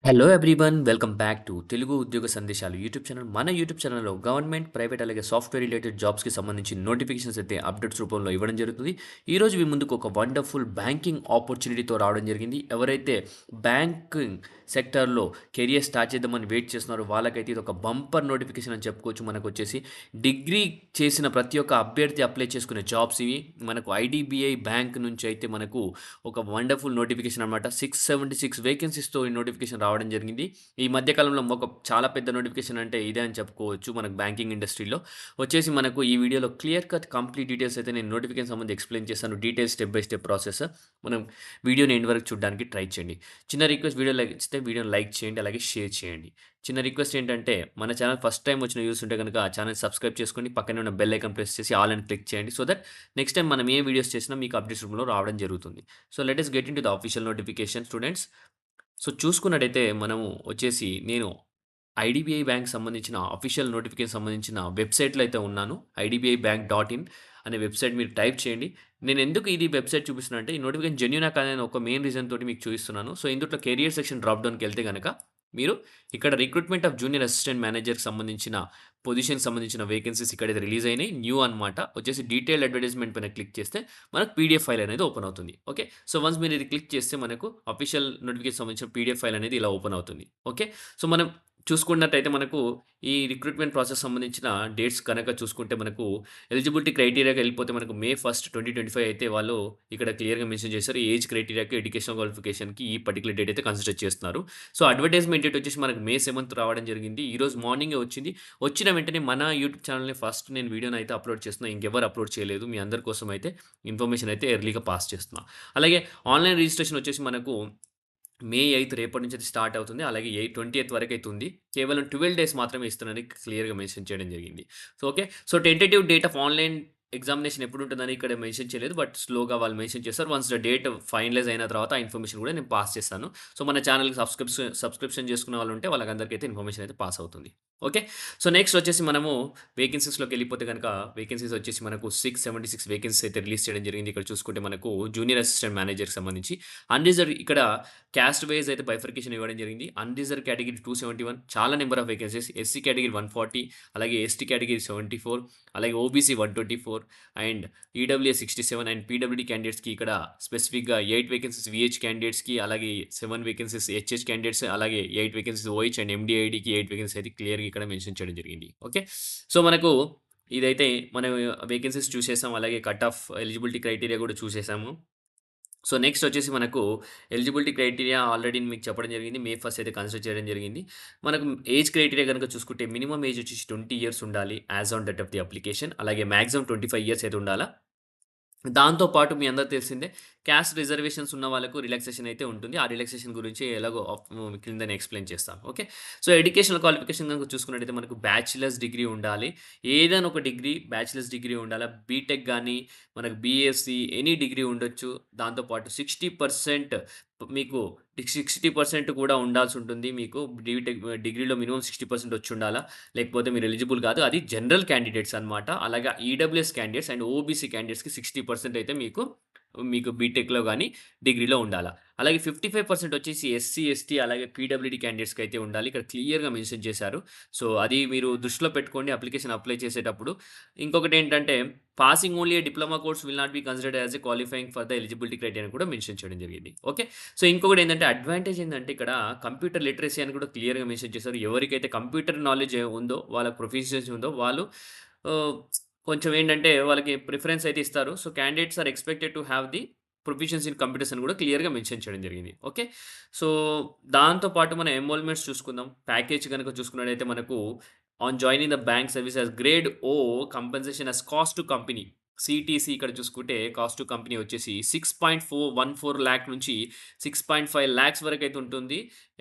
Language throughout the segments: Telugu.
Hello everyone welcome back to Telugu ఉద్యోగ సందేశాలు యూట్యూబ్ ఛానల్. మన యూట్యూబ్ ఛానల్‌లో గవర్నమెంట్, ప్రైవేట్ అలాగే సాఫ్ట్‌వేర్ రిలేటెడ్ జాబ్స్‌కి సంబంధించి నోటిఫికేషన్స్ అయితే అప్డేట్స్ రూపంలో ఇవ్వడం జరుగుతుంది. ఈరోజు మీ ముందుకు ఒక వండర్‌ఫుల్ బ్యాంకింగ్ ఆపర్చునిటీతో రావడం జరిగింది. ఎవరైతే బ్యాంకింగ్ సెక్టార్‌లో కెరియర్ స్టార్ట్ చేద్దామని వెయిట్ చేస్తున్నారో వాళ్ళకైతే ఇది ఒక బంపర్ నోటిఫికేషన్ అని చెప్పుకోవచ్చు. మనకొచ్చేసి డిగ్రీ చేసిన ప్రతి ఒక్క అభ్యర్థి అప్లై చేసుకునే జాబ్స్ ఇవి. మనకు ఐడీబీఐ బ్యాంక్ నుంచి అయితే మనకు ఒక వండర్‌ఫుల్ నోటిఫికేషన్ అనమాట. 676 వేకెన్సీస్‌తో ఈ నోటిఫికేషన్ రావడం జరిగింది. ఈ మధ్య కాలంలో ఒక చాలా పెద్ద నోటిఫికేషన్ అంటే ఇదే అని చెప్పుకోవచ్చు. మనకు బ్యాంకింగ్ ఇండస్ట్రీలో. వచ్చేసి మనకు ఈ వీడియోలో క్లియర్ కట్ కంప్లీట్ డీటెయిల్స్ అయితే నేను నోటిఫికేషన్ సంబంధించి ఎక్స్‌ప్లెయిన్ చేస్తాను. Details step by step process. మనం వీడియోని ఎండ్ వరకు చూడడానికి ట్రై చేయండి. చిన్న రిక్వెస్ట్ వీడియో నచ్చితే వీడియోని లైక్ చేయండి. అలాగే షేర్ చేయండి. చిన్న రిక్వెస్ట్ ఏంటంటే మన ఛానల్ ఫస్ట్ టైమ్ వచ్చిన వ్యూస్ ఉంటే గనుక ఛానల్ సబ్స్క్రైబ్ చేసుకోండి. పక్కనే ఉన్న బెల్ ఐకాన్ ప్రెస్ చేసి ఆల్ అని క్లిక్ చేయండి. సో దట్ నెక్స్ట్ టైమ్ మనం ఏ వీడియోస్ చేసినా మీకు అప్డేట్స్ రూపంలో రావడం జరుగుతుంది. So let us get into the official notification students. So చూసుకున్నట్టయితే మనము వచ్చేసి నేను ఐడీబీఐ బ్యాంక్ సంబంధించిన అఫీషియల్ నోటిఫికేషన్ సంబంధించిన వెబ్‌సైట్‌లో అయితే ఉన్నాను. ఐడీబీఐ బ్యాంక్ డాట్ ఇన్ అనే వెబ్‌సైట్ మీరు టైప్ చేయండి. నేను ఎందుకు ఇది వెబ్‌సైట్ చూపిస్తున్నా అంటే ఈ నోటిఫికేషన్ జెన్యూనా కాదా అని ఒక మెయిన్ రీజన్ తోటి మీకు చూపిస్తున్నాను. సో ఇందుట్లో కెరియర్ సెక్షన్ డ్రాప్ డౌన్‌కి వెళ్తే గనక మీరు ఇక్కడ రిక్రూట్‌మెంట్ ఆఫ్ జూనియర్ అసిస్టెంట్ మేనేజర్‌కి సంబంధించిన పొజిషన్‌కి సంబంధించిన వేకెన్సీస్ ఇక్కడైతే రిలీజ్ అయినాయి. న్యూ అనమాట. వచ్చేసి డీటెయిల్డ్ అడ్వర్టైజ్‌మెంట్ పైన క్లిక్ చేస్తే మనకు పీడీఎఫ్ ఫైల్ అనేది ఓపెన్ అవుతుంది. ఓకే. సో వన్స్ మీరు ఇది క్లిక్ చేస్తే మనకు అఫీషియల్ నోటిఫికేషన్ సంబంధించిన పీడీఎఫ్ ఫైల్ అనేది ఇలా ఓపెన్ అవుతుంది. ఓకే. సో మనం చూసుకున్నట్టయితే మనకు ఈ రిక్రూట్‌మెంట్ ప్రాసెస్ సంబంధించిన డేట్స్ గనక చూసుకుంటే మనకు ఎలిజిబిలిటీ క్రైటీరియాకి వెళ్ళిపోతే మనకు మే 1, 2025 అయితే వాళ్ళు ఇక్కడ క్లియర్‌గా మెన్షన్ చేశారు. ఏజ్ క్రైటీరియాకి, ఎడ్యుకేషనల్ క్వాలిఫికేషన్‌కి ఈ పర్టిక్యులర్ డేట్ అయితే కన్సిడర్ చేస్తున్నారు. సో అడ్వర్టైజ్‌మెంట్ డేట్ వచ్చేసి మనకు మే 7 రావడం జరిగింది. ఈరోజు మార్నింగే వచ్చింది. వచ్చిన వెంటనే మన యూట్యూబ్ ఛానల్‌ని ఫస్ట్ నేను వీడియోని అయితే అప్లోడ్ చేస్తున్నా. ఇంకెవరు అప్లోడ్ చేయలేదు. మీ అందరి కోసం అయితే ఇన్ఫర్మేషన్ అయితే ఎర్లీగా పాస్ చేస్తున్నా. అలాగే ఆన్‌లైన్ రిజిస్ట్రేషన్ వచ్చేసి మనకు మే 8 రేపటి నుంచి అయితే స్టార్ట్ అవుతుంది. అలాగే 20థ్ వరకైతే ఉంది. కేవలం 12 డేస్ మాత్రమే ఇస్తున్నారని క్లియర్‌గా మెన్షన్ చేయడం జరిగింది. So, okay. So, tentative date of online examination ఎప్పుడుంటుందని ఇక్కడ మెన్షన్ చేయలేదు. బట్ స్లోగా వాళ్ళు మెన్షన్ చేస్తారు. వన్స్ ద డేట్ ఫైనలైజ్ అయిన తర్వాత ఆ ఇన్ఫర్మేషన్ కూడా నేను పాస్ చేస్తాను. సో, మన ఛానెల్‌కి సబ్స్క్రిప్షన్ చేసుకున్న వాళ్ళు ఉంటే వాళ్ళకందరికైతే ఇన్ఫర్మేషన్ అయితే పాస్ అవుతుంది. ఓకే. సో, నెక్స్ట్ వచ్చేసి మనము వేకెన్సీస్‌లోకి వెళ్ళిపోతే గనక వేకెన్సీస్ వచ్చేసి మనకు 676 వేకెన్సీస్ అయితే రిలీజ్ చేయడం జరిగింది. ఇక్కడ చూసుకుంటే మనకు జూనియర్ అసిస్టెంట్ మేనేజర్‌కి సంబంధించి అన్‌రిజర్వ్డ్ ఇక్కడ క్యాస్ట్ వైస్ అయితే బైఫర్కేషన్ ఇవ్వడం జరిగింది. అన్‌రిజర్వ్డ్ కేటగిరీ 271 చాలా number of vacancies. SC category 140 అలాగే ఎస్టీ కేటగిరీ 74 అలాగే ఓబీసీ 124 అండ్ ఈడబ్ల్యూఎస్ 67 అండ్ పీడబ్ల్యూడీ క్యాండిడేట్స్‌కి ఇక్కడ స్పెసిఫిక్‌గా 8 వేకెన్సీస్ వీహెచ్ క్యాండిడేట్స్‌కి అలాగే 7 వేకెన్సీస్ హెచ్‌హెచ్ క్యాండిడేట్స్ అలాగే 8 వేకెన్సీస్ ఓహెచ్ అండ్ ఎండీఐడీకి 8 వేకెన్సీస్ అయితే క్లియర్‌గా ఇక్కడ మెన్షన్ చేయడం జరిగింది. ఓకే. సో, మనకు ఇదైతే మనం వేకెన్సీస్ చూసేసాం. అలాగే కట్ ఆఫ్ ఎలిజిబిలిటీ క్రైటీరియా కూడా చూసేసాము. సో, నెక్స్ట్ వచ్చేసి మనకు ఎలిజిబిలిటీ క్రైటీరియా ఆల్రెడీ మీకు చెప్పడం జరిగింది. మే 1 అయితే కన్సిడర్ చేయడం జరిగింది. మనకు ఏజ్ క్రైటీరియా గనుక చూసుకుంటే మినిమమ్ ఏజ్ వచ్చేసి 20 ఇయర్స్ ఉండాలి. As on date of the application. అలాగే మాక్సిమం 25 ఇయర్స్ అయితే ఉండాలా. దాంతో పాటు మీ అందరికి తెలిసిందే క్యాస్ట్ రిజర్వేషన్స్ ఉన్న వాళ్ళకు రిలాక్సేషన్ అయితే ఉంటుంది. ఆ రిలాక్సేషన్ గురించి ఎలాగో క్రిందనే ఎక్స్‌ప్లెయిన్ చేస్తాను. ఓకే. సో, ఎడ్యుకేషనల్ క్వాలిఫికేషన్ గనుక చూసుకున్నట్టయితే మనకు బ్యాచిలర్స్ డిగ్రీ ఉండాలి. ఏదైనా ఒక డిగ్రీ బ్యాచిలర్స్ డిగ్రీ ఉండాలా. బీటెక్ గాని, మనకు బీఎస్సీ ఎనీ డిగ్రీ ఉండొచ్చు. దాంతో పాటు 60% మీకు 60% కూడా ఉండాల్సుంటుంది. మీకు డిగ్రీలో మినిమమ్ 60% వచ్చుండాలా. లేకపోతే మీరు ఎలిజిబుల్ కాదు. అది జనరల్ క్యాండిడేట్స్ అన్నమాట. అలాగా ఈడబ్ల్యూఎస్ క్యాండిడేట్స్ అండ్ ఓబీసీ క్యాండిడేట్స్‌కి 60% అయితే మీకు బీటెక్‌లో గాని, డిగ్రీలో ఉండాలా. అలాగే 55% వచ్చేసి ఎస్సీ, ఎస్టీ అలాగే పీడబ్ల్యూడీ క్యాండిడేట్స్‌కి అయితే ఉండాలి. ఇక్కడ క్లియర్‌గా మెన్షన్ చేశారు. సో, అది మీరు దృష్టిలో పెట్టుకోండి అప్లికేషన్ అప్లై చేసేటప్పుడు. ఇంకొకటేంటంటే passing only a diploma course will not be considered as a qualifying for the eligibility criteria అని కూడా మెన్షన్ చేయడం జరిగింది. ఓకే. సో, ఇంకొకటేందంటే అడ్వాంటేజ్ ఏందంటే ఇక్కడ కంప్యూటర్ లిటరసీ అని కూడా క్లియర్‌గా మెన్షన్ చేశారు. ఎవరికైతే కంప్యూటర్ నాలెడ్జ్ ఉందో, వాళ్ళకి ప్రొఫిషియన్సీ ఉందో వాళ్ళు ఆహ్, కొంచెం ఏంటంటే వాళ్ళకి ప్రిఫరెన్స్ అయితే ఇస్తారు. So, candidates are expected to have the proficiency in computers అని కూడా క్లియర్‌గా మెన్షన్ చేయడం జరిగింది. ఓకే. సో, దాంతో పాటు మన ఎన్‌రోల్‌మెంట్స్ చూసుకుందాం. ప్యాకేజ్ గనుక చూసుకున్నట్టయితే మనకు on joining the bank service as grade O compensation as cost to company CTC ఇక్కడ చూసుకుంటే కాస్ట్ టు కంపెనీ వచ్చేసి 6.414 లాక్ నుంచి 6.5 లాక్స్ వరకైతే ఉంటుంది.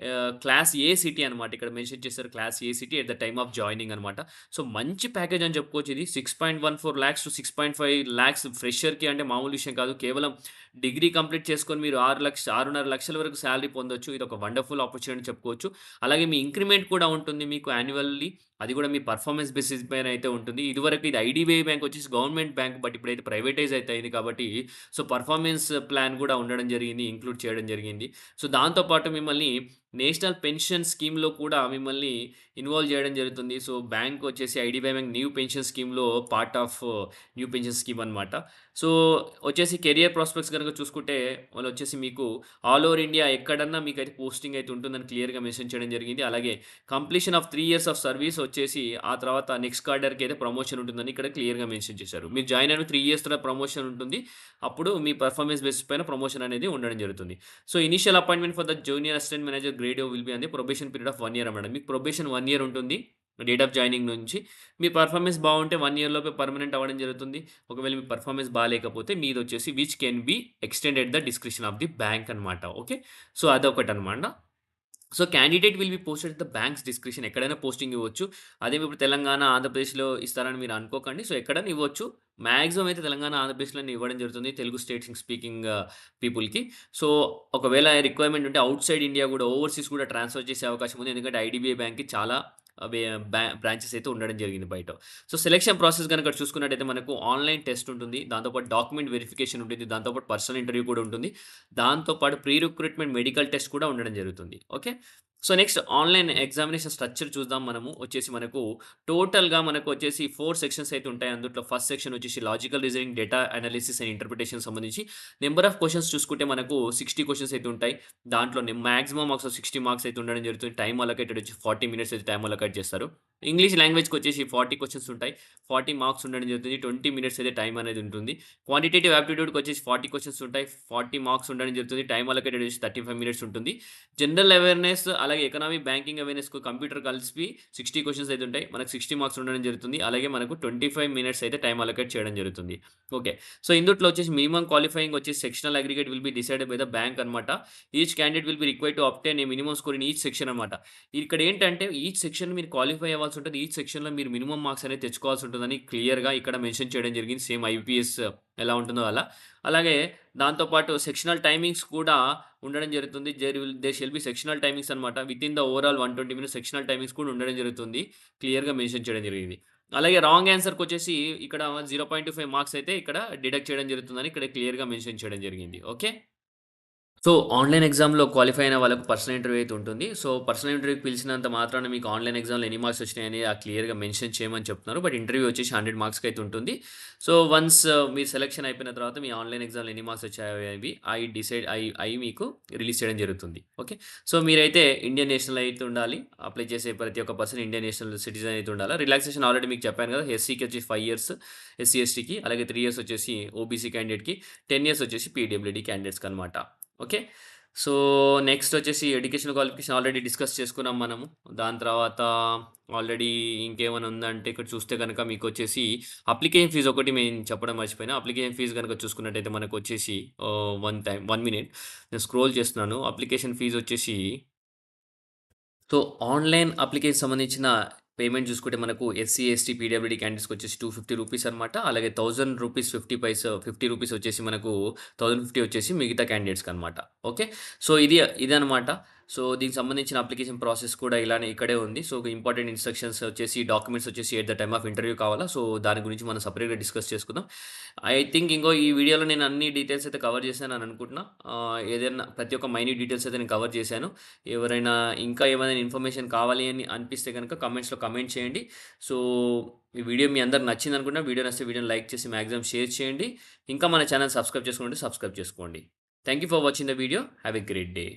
క్లాస్ ఏ సిటీ అనమాట. ఇక్కడ మెన్షన్ చేశారు class A city at the time of joining అనమాట. సో, మంచి ప్యాకేజ్ అని చెప్పుకోవచ్చు ఇది. 6.14 లాక్స్ టు 6.5 లాక్స్ ఫ్రెషర్‌కి అంటే మామూలు విషయం కాదు. కేవలం డిగ్రీ కంప్లీట్ చేసుకొని మీరు 6,5 లక్షల వరకు సాలరీ పొందొచ్చు. ఇదొక వండర్‌ఫుల్ ఆపర్చునిటీ చెప్పుకోవచ్చు. అలాగే మీ ఇంక్రిమెంట్ కూడా ఉంటుంది మీకు యాన్యువల్లీ. అది కూడా మీ పర్ఫార్మెన్స్ బేసిస్ పైన అయితే ఉంటుంది. ఇదివరకు ఇది ఐడీబీఐ బ్యాంక్ వచ్చేసి గవర్నమెంట్ బ్యాంక్. బట్ ఇప్పుడైతే ప్రైవేటైజ్ అయితే అయింది కాబట్టి సో, పర్ఫార్మెన్స్ ప్లాన్ కూడా ఉండడం జరిగింది. ఇంక్లూడ్ చేయడం జరిగింది. సో, దాంతో పాటు మిమ్మల్ని నేషనల్ పెన్షన్ స్కీమ్‌లో కూడా మిమ్మల్ని ఇన్వాల్వ్ జేయడం జరుగుతుంది. సో, బ్యాంక్ వచ్చేసి ఐడీబీఐ బ్యాంక్ న్యూ పెన్షన్ స్కీమ్‌లో part of new pension scheme అనమాట. సో, వచ్చేసి కెరియర్ ప్రాస్పెక్ట్స్ గనుక చూసుకుంటే వాళ్ళొచ్చేసి మీకు ఆల్ ఓవర్ ఇండియా ఎక్కడన్నా మీకైతే పోస్టింగ్ అయితే ఉంటుందని క్లియర్‌గా మెన్షన్ చేయడం జరిగింది. అలాగే completion of 3 years of service వచ్చేసి ఆ తర్వాత నెక్స్ట్ క్యాడర్‌కి అయితే ప్రమోషన్ ఉంటుందని ఇక్కడ క్లియర్‌గా మెన్షన్ చేశారు. మీరు జాయిన్ అయిన 3 ఇయర్స్ తర్వాత ప్రమోషన్ ఉంటుంది. అప్పుడు మీ పెర్ఫార్మెన్స్ బేసిస్ పైన ప్రమోషన్ అనేది ఉండడం జరుగుతుంది. So, initial appointment for the junior assistant manager grade will be అంది ప్రొబేషన్ పీరియడ్ ఆఫ్ 1 ఇయర్ అన్నమాట. మీకు ప్రొబేషన్ 1 ఇయర్ ఉంటుంది. డేట్ ఆఫ్ జాయినింగ్ నుంచి. మీ పెర్ఫార్మెన్స్ బావుంటే 1 ఇయర్ లోపే పర్మనెంట్ అవ్వడం జరుగుతుంది. ఒకవేళ మీ పెర్ఫార్మెన్స్ బాలేకపోతే మీదొచ్చేసి which can be extended at the discretion of the bank అన్నమాట. ఓకే. సో, అదొకటన్నమాట. So, candidate will be posted at the bank's discretion ఎక్కడైనా పోస్టింగ్ ఇవ్వచ్చు. అదే ఇప్పుడు తెలంగాణ, ఆంధ్రప్రదేశ్‌లో ఇస్తారని మీరు అనుకోకండి. సో, ఎక్కడైనా ఇవ్వచ్చు. మాక్సిమం అయితే తెలంగాణ, ఆంధ్రప్రదేశ్‌లోనే ఇవ్వడం జరుగుతుంది. తెలుగు స్టేట్స్ స్పీకింగ్ పీపుల్‌కి. సో, ఒకవేళ రిక్వైర్మెంట్ ఉంటే ఔట్‌సైడ్ ఇండియా గూడా ఓవర్‌సీస్ కూడా ట్రాన్స్‌ఫర్ చేసే అవకాశం ఉంది. ఎందుకంటే ఐడీబీఐ బ్యాంక్‌కి చాలా అవే బ్రాంచెస్ అయితే ఉండడం జరిగింది బయట. సో, సెలక్షన్ ప్రాసెస్ గనుక చూసుకున్నట్టయితే మనకు ఆన్‌లైన్ టెస్ట్ ఉంటుంది. దాంతో పాటు డాక్యుమెంట్ వెరిఫికేషన్ ఉంటుంది. దాంతో పాటు పర్సనల్ ఇంటర్వ్యూ కూడా ఉంటుంది. దాంతో పాటు ప్రీ రిక్రూట్‌మెంట్ మెడికల్ టెస్ట్ కూడా ఉండడం జరుగుతుంది. Okay. So, next online examination structure చూద్దాం మనము. వచ్చేసి మనకు టోటల్‌గా మనకొచ్చేసి 4 సెక్షన్స్ అయితే ఉంటాయి. అందుట్లో ఫస్ట్ సెక్షన్ వచ్చేసి logical reasoning, data analysis and interpretation సంబంధించి నంబర్ ఆఫ్ క్వెషన్స్ చూసుకుంటే మనకు 60 క్వెషన్స్ అయితే ఉంటాయి. దాంట్లో మాక్సిమం మార్క్స్ 60 మార్క్స్ అయితే ఉండడం జరుగుతుంది. టైమ్ అలొకేటెడ్ వచ్చి 40 మినిట్స్ అయితే టైమ్ అలొకేట్ చేస్తారు. ఇంగ్లీష్ లాంగ్వేజ్‌కొచ్చేసి 40 క్వెషన్స్ ఉంటాయి. 40 మార్క్స్ ఉండడం జరుగుతుంది. 20 మినిట్స్ అయితే టైమ్ అనేది ఉంటుంది. క్వాంటిటేటివ్ యాప్టిట్యూడ్‌కొచ్చేసి 40 క్వెషన్స్ ఉంటాయి. 40 మార్క్స్ ఉండడం జరుగుతుంది. టైమ్ అలొకేటెడ్ వచ్చేసి 35 మినిట్స్ ఉంటుంది. జనరల్ అవేర్‌నెస్ అలాగే ఎకనామిక్ బ్యాంకింగ్ అవేర్‌నెస్‌కు కంప్యూటర్ కలిపి 60 క్వెషన్స్ అయితే ఉంటాయి. మనకు 60 మార్క్స్ ఉండడం జరుగుతుంది. అలాగే మనకు 25 మినిట్స్ అయితే టైమ్ అలొకేట్ చేయడం జరుగుతుంది. ఓకే. సో, ఇందుట్లో వచ్చేసి మినిమమ్ క్వాలిఫైయింగ్ వచ్చేసి sectional aggregate will be decided by the bank అన్నమాట. Each candidate will be required to obtain a minimum score in each section అన్నమాట. ఇక్కడ ఏంటంటే ఈచ్ సెక్షన్ మీరు క్వాలిఫై అవ్వాల్సి ఉంటది. ఈచ్ సెక్షన్‌లో మీరు మినిమమ్ మార్క్స్ అనేది తెచ్చుకోవాల్సి ఉంటుందని క్లియర్‌గా ఇక్కడ మెన్షన్ చేయడం జరిగింది. సేమ్ ఐపీఎస్ ఎలా ఉంటుందో అలా. అలాగే దాంతో పాటు సెక్షనల్ టైమింగ్స్ కూడా ఉండడం జరుగుతుంది. There shall be sectional timings అన్నమాట. Within the overall 120 minutes sectional timings కూడా ఉండడం జరుగుతుంది. క్లియర్‌గా మెన్షన్ చేయడం జరిగింది. అలాగే రాంగ్ ఆన్సర్‌కొచ్చేసి ఇక్కడ 0.25 మార్క్స్ అయితే ఇక్కడ డిడక్ట్ చేయడం జరుగుతుందని ఇక్కడ క్లియర్‌గా మెన్షన్ చేయడం జరిగింది. ఓకే. సో, ఆన్‌లైన్ ఎగ్జామ్‌లో క్వాలిఫై అయిన వాళ్ళకి పర్సనల్ ఇంటర్వ్యూ అయితే ఉంటుంది. సో, పర్సనల్ ఇంటర్వ్యూకి పిలిచినంత మాత్రాన మీకు ఆన్‌లైన్ ఎగ్జామ్‌లో ఎన్ని మార్క్స్ వచ్చినాయని క్లియర్‌గా మెన్షన్ చేయమని చెప్తున్నారు. బట్ ఇంటర్వ్యూ వచ్చేసి 100 మార్క్స్‌కైతే ఉంటుంది. సో, వన్స్ మీరు సెలక్షన్ అయిపోయిన తర్వాత మీ ఆన్‌లైన్ ఎగ్జామ్‌లో ఎన్ని మార్క్స్ వచ్చాయో అవి అయి మీకు రిలీజ్ చేయడం జరుగుతుంది. ఓకే. సో, మీరైతే ఇండియన్ నేషనల్ అయితే ఉండాలి. అప్లై చేసే ప్రతి ఒక్క పర్సన్ ఇండియన్ నేషనల్ సిటిజన్ అయితే ఉండాలా. రిలాక్సేషన్ ఆల్రెడీ మీకు చెప్పాను కదా! ఎస్సీకి వచ్చి 5 ఇయర్స్, ఎస్సీ, ఎస్టీకి అలాగే 3 ఇయర్స్ వచ్చేసి ఓబీసీ క్యాండిడేట్‌కి, 10 ఇయర్స్ వచ్చేసి పీడబ్ల్యూడీ క్యాండిడేట్స్‌కనమాట. ఓకే. సో, నెక్స్ట్ వచ్చేసి ఎడ్యుకేషనల్ క్వాలిఫికేషన్ ఆల్రెడీ డిస్కస్ చేసుకున్నాం మనము. దాని తర్వాత ఆల్రెడీ ఇంకేమైనా ఉందంటే ఇక్కడ చూస్తే గనక మీకొచ్చేసి అప్లికేషన్ ఫీజ్ ఒకటి నేను చెప్పడం మర్చిపోయినా. అప్లికేషన్ ఫీజ్ గనక చూసుకున్నట్టయితే మనకొచ్చేసి 1 మినిట్ నేను స్క్రోల్ చేస్తున్నాను. అప్లికేషన్ ఫీజ్ వచ్చేసి సో, ఆన్‌లైన్ అప్లికేషన్ సంబంధించిన పేమెంట్ చూసుకుంటే మనకు ఎస్సీ, ఎస్టీ, పీడబ్ల్యూడీ క్యాండిడేట్స్‌కొచ్చేసి రూ. 250 అనమాట. అలాగే రూ. 1000 50 వచ్చేసి మనకు 1050 వచ్చేసి మిగతా క్యాండిడేట్స్‌కనమాట. ఓకే. సో, ఇదనమాట. సో, దీనికి సంబంధించిన అప్లికేషన్ ప్రాసెస్ కూడా ఇలానే ఇక్కడే ఉంది. సో, ఇంపార్టెంట్ ఇన్‌స్ట్రక్షన్స్ వచ్చేసి డాక్యుమెంట్స్ వచ్చేసి at the time of interview కావాలా. సో, దాని గురించి మనం సెపరేట్‌గా డిస్కస్ చేసుకుందాం. ఐ థింక్ ఈ వీడియోలో నేను అన్ని డీటెయిల్స్ అయితే కవర్ చేశానని అనుకుంటున్నా. ఏదైనా ప్రతి ఒక్క మైన్యూట్ డీటెయిల్స్ అయితే నేను కవర్ చేశాను. ఎవరైనా ఇంకా ఏమైనా ఇన్ఫర్మేషన్ కావాలి అని అనిపిస్తే గనుక కామెంట్స్‌లో కామెంట్ చేయండి. సో, ఈ వీడియో మీ అందరికి నచ్చిందనుకుంటున్నా. వీడియో నచ్చితే వీడియోని లైక్ చేసి మాక్సిమం షేర్ చేయండి. ఇంకా మన ఛానెల్ సబ్స్క్రైబ్ చేసుకుంటే సబ్స్క్రైబ్ చేసుకోండి. Thank you for watching the video. Have a great day.